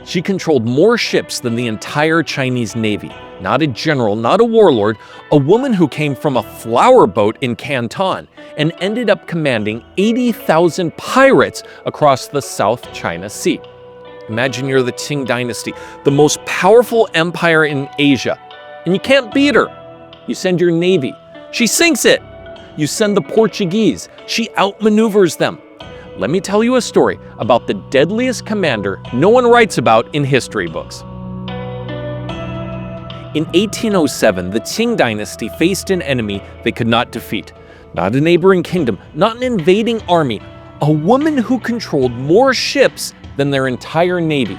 She controlled more ships than the entire Chinese Navy. Not a general, not a warlord, a woman who came from a flower boat in Canton and ended up commanding 80,000 pirates across the South China Sea. Imagine you're the Qing Dynasty, the most powerful empire in Asia, and you can't beat her. You send your navy. She sinks it. You send the Portuguese. She outmaneuvers them. Let me tell you a story about the deadliest commander no one writes about in history books. In 1807, the Qing Dynasty faced an enemy they could not defeat. Not a neighboring kingdom, not an invading army, a woman who controlled more ships than their entire navy.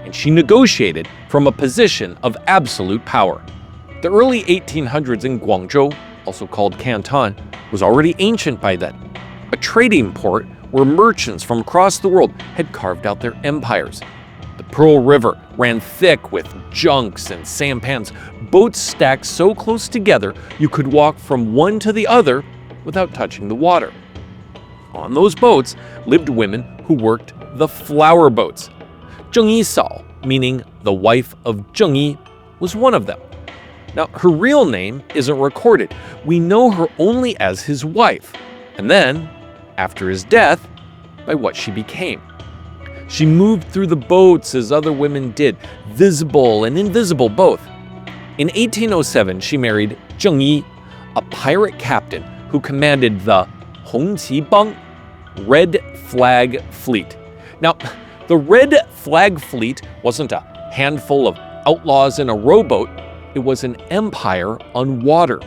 And she negotiated from a position of absolute power. The early 1800s in Guǎngzhōu, also called Canton, was already ancient by then. A trading port where merchants from across the world had carved out their empires. The Pearl River ran thick with junks and sampans, boats stacked so close together you could walk from one to the other without touching the water. On those boats lived women who worked the flower boats. Zhèng Yī Sǎo, meaning the wife of Zheng Yi, was one of them. Now, her real name isn't recorded. We know her only as his wife, and then, after his death, by what she became. She moved through the boats as other women did, visible and invisible both. In 1807, she married Zheng Yi, a pirate captain who commanded the Hongqi Bang, Red Flag Fleet. Now, the Red Flag Fleet wasn't a handful of outlaws in a rowboat, it was an empire on water.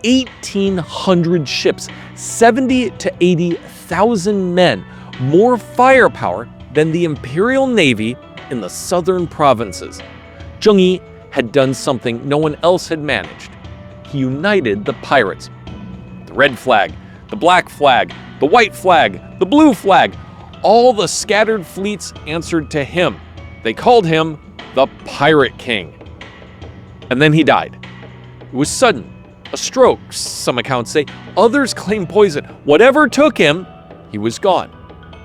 1,800 ships, 70 to 80,000 men, more firepower than the imperial navy in the southern provinces. Zheng Yi had done something no one else had managed. He united the pirates. The red flag, the black flag, the white flag, the blue flag, all the scattered fleets answered to him. They called him the Pirate King. And then he died. It was sudden. A stroke, some accounts say. Others claim poison. Whatever took him, he was gone.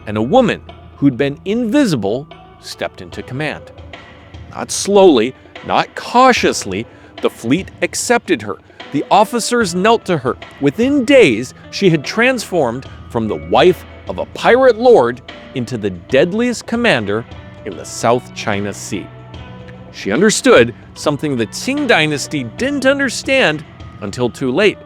And a woman who'd been invisible stepped into command. Not slowly, not cautiously, the fleet accepted her. The officers knelt to her. Within days, she had transformed from the wife of a pirate lord into the deadliest commander in the South China Sea. She understood something the Qing Dynasty didn't understand until too late,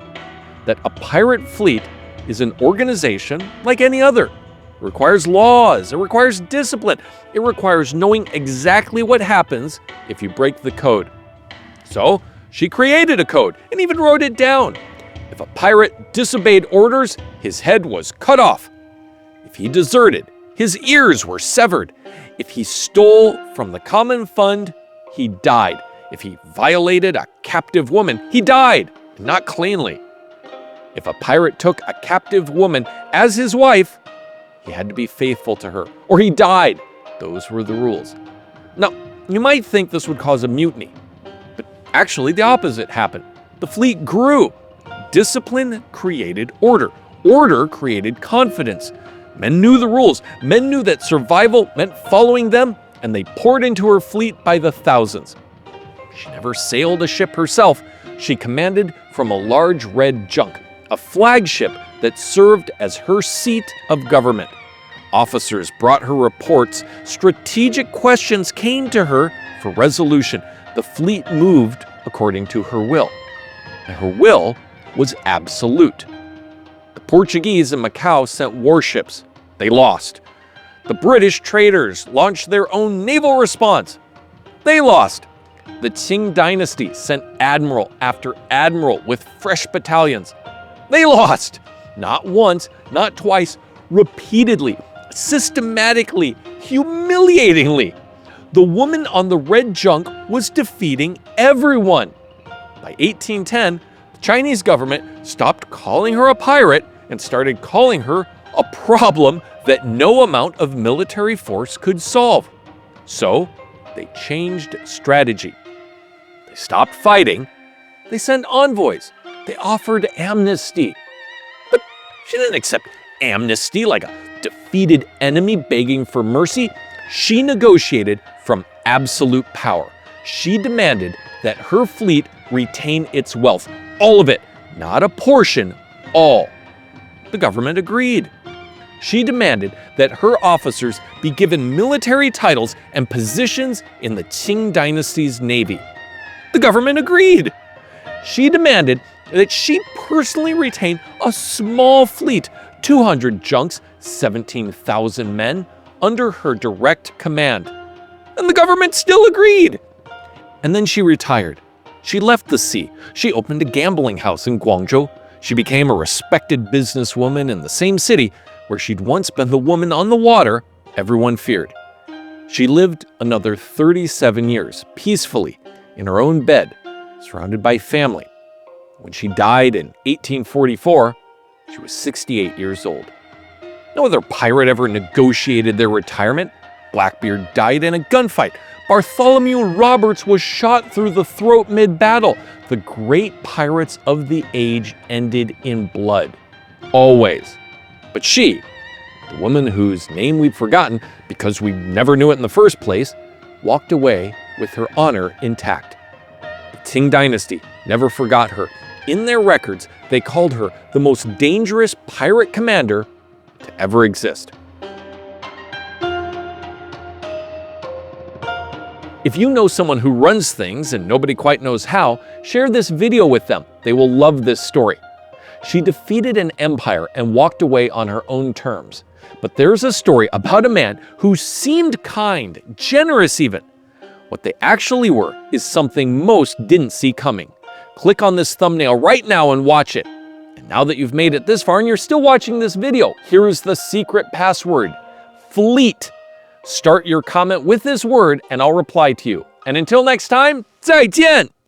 that a pirate fleet is an organization like any other. It requires laws, it requires discipline, it requires knowing exactly what happens if you break the code. So, she created a code and even wrote it down. If a pirate disobeyed orders, his head was cut off. If he deserted, his ears were severed. If he stole from the common fund, he died. If he violated a captive woman, he died, and not cleanly. If a pirate took a captive woman as his wife, he had to be faithful to her, or he died. Those were the rules. Now, you might think this would cause a mutiny, but actually the opposite happened. The fleet grew. Discipline created order. Order created confidence. Men knew the rules. Men knew that survival meant following them, and they poured into her fleet by the thousands. She never sailed a ship herself. She commanded from a large red junk, a flagship that served as her seat of government. Officers brought her reports. Strategic questions came to her for resolution. The fleet moved according to her will. And her will was absolute. The Portuguese in Macau sent warships. They lost. The British traders launched their own naval response. They lost. The Qing Dynasty sent admiral after admiral with fresh battalions. They lost. Not once, not twice, repeatedly, systematically, humiliatingly. The woman on the red junk was defeating everyone. By 1810, the Chinese government stopped calling her a pirate and started calling her a problem that no amount of military force could solve. So, they changed strategy. They stopped fighting. They sent envoys. They offered amnesty. But she didn't accept amnesty like a defeated enemy begging for mercy. She negotiated from absolute power. She demanded that her fleet retain its wealth, all of it, not a portion, all. The government agreed. She demanded that her officers be given military titles and positions in the Qing Dynasty's navy. The government agreed. She demanded that she personally retain a small fleet, 200 junks, 17,000 men, under her direct command. And the government still agreed. And then she retired. She left the sea. She opened a gambling house in Guǎngzhōu. She became a respected businesswoman in the same city where she'd once been the woman on the water everyone feared. She lived another 37 years, peacefully, in her own bed, surrounded by family. When she died in 1844, she was 68 years old. No other pirate ever negotiated their retirement. Blackbeard died in a gunfight. Bartholomew Roberts was shot through the throat mid-battle. The great pirates of the age ended in blood. Always. But she, the woman whose name we've forgotten because we never knew it in the first place, walked away with her honor intact. The Qing Dynasty never forgot her. In their records, they called her the most dangerous pirate commander to ever exist. If you know someone who runs things and nobody quite knows how, share this video with them. They will love this story. She defeated an empire and walked away on her own terms. But there's a story about a man who seemed kind, generous even. What they actually were is something most didn't see coming. Click on this thumbnail right now and watch it. And now that you've made it this far and you're still watching this video, here is the secret password: fleet. Start your comment with this word and I'll reply to you. And until next time, 再见!